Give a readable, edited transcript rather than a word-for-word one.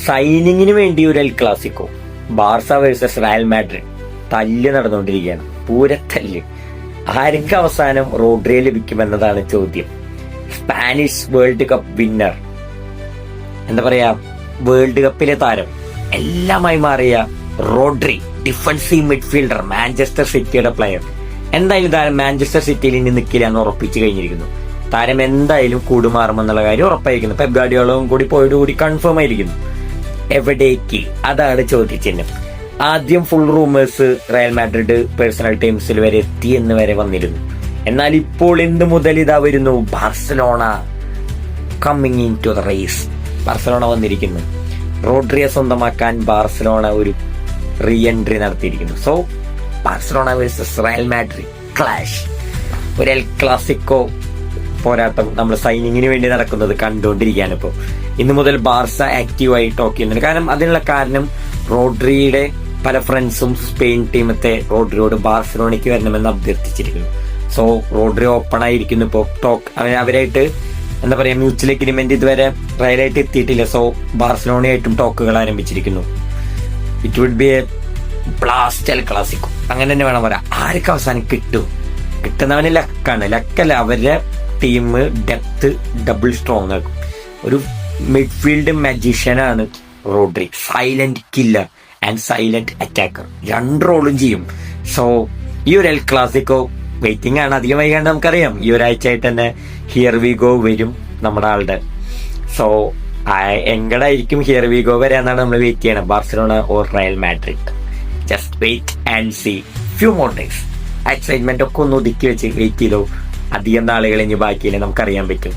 സൈനിങ്ങിന് വേണ്ടി ഒരു El Clasico, Barca versus Real Madrid തല്ല് നടന്നുകൊണ്ടിരിക്കുകയാണ്. പൂരത്തല്ല്. ആർക്ക് അവസാനം റോഡ്രിയെ ലഭിക്കുമെന്നതാണ് ചോദ്യം. സ്പാനിഷ് വേൾഡ് കപ്പ് വിന്നർ, എന്താ പറയാ, വേൾഡ് കപ്പിലെ താരം എല്ലാമായി മാറിയ റോഡ്രി, ഡിഫൻസീവ് മിഡ്ഫീൽഡർ, മാഞ്ചസ്റ്റർ സിറ്റിയുടെ പ്ലെയർ, എന്തായാലും താരം മാഞ്ചസ്റ്റർ സിറ്റിയിൽ ഇനി നിൽക്കില്ല എന്ന് ഉറപ്പിച്ചു കഴിഞ്ഞിരിക്കുന്നു. താരം എന്തായാലും കൂടുമാറുമെന്നുള്ള കാര്യം ഉറപ്പായിരിക്കുന്നു. പെപ് ഗാർഡിയോളയും കൂടി പോയതോടുകൂടി കൺഫേം ആയിരിക്കുന്നു. എവിടേക്ക്, അതാണ് ചോദ്യചിഹ്നം. ആദ്യം full rumours Real Madrid personal ടീംസിൽ വരെ എത്തി എന്ന് വരെ വന്നിരുന്നു. എന്നാൽ ഇപ്പോൾ എന്ത് മുതൽ ഇതാ വരുന്നു, Barcelona coming in to the race. Barcelona വന്നിരിക്കുന്നു. റോഡ്രിയെ സ്വന്തമാക്കാൻ ബാർസലോണ ഒരു റീ എൻട്രി നടത്തിയിരിക്കുന്നു. So Barcelona versus Real Madrid clash, ഒരു എൽ ക്ലാസിക്കോ പോരാട്ടം നമ്മൾ സൈനിങ്ങിന് വേണ്ടി നടക്കുന്നത് കണ്ടുകൊണ്ടിരിക്കുകയാണ്. ഇപ്പോൾ ഇന്നു മുതൽ ബാർസ ആക്റ്റീവായി ടോക്ക് ചെയ്യുന്നുണ്ട്. കാരണം അതിനുള്ള കാരണം റോഡ്രിയുടെ പല ഫ്രണ്ട്സും സ്പെയിൻ ടീമത്തെ റോഡ്രിയോട് ബാർസലോണയ്ക്ക് വരണമെന്ന് അഭ്യർത്ഥിച്ചിരിക്കുന്നു. സോ റോഡ്രി ഓപ്പൺ ആയിരിക്കുന്നു ഇപ്പോൾ ടോക്ക്. അവരായിട്ട് എന്താ പറയാ, മ്യൂച്വൽ എഗ്രിമെന്റ് ഇതുവരെ റയലായിട്ട് എത്തിയിട്ടില്ല. സോ ബാർസലോണയായിട്ടും ടോക്കുകൾ ആരംഭിച്ചിരിക്കുന്നു. It would be a blast El Clasico, അങ്ങനെ തന്നെ വേണം പറയാം. ആർക്ക് അവസാനം കിട്ടുന്നവന് ലക്കാണ്. ലക്കല്ല, അവരുടെ ടീം ഡെപ്ത് ഡബിൾ സ്ട്രോങ് ആക്കും. ഒരു മിഡ്ഫീൽഡ് മജീഷ്യനാണ് Rodri. Silent killer and silent attacker, രണ്ട് റോളും ചെയ്യും. സോ ഈ ഒരു എൽ ക്ലാസിക്കോ വെയിറ്റിംഗ് ആണ്. അധികം വൈകാണ്ട് നമുക്കറിയാം ഈ ഒരാഴ്ചയായിട്ട് തന്നെ ഹിയർ വി ഗോ വരും നമ്മുടെ ആളുടെ. സോ എങ്ങടായിരിക്കും ഹിയർ വി ഗോ വരാന്നാണ് നമ്മൾ വെയിറ്റ് ചെയ്യണം. Barcelona or Real Madrid, just wait and see few more days. Excitement ഒക്കെ ഒന്ന് ഒതുക്കി വെച്ച് വെയിറ്റ് ചെയ്തോ. അധികം നാളുകൾ ഇനി ബാക്കിയില്ലേ, നമുക്കറിയാൻ പറ്റും.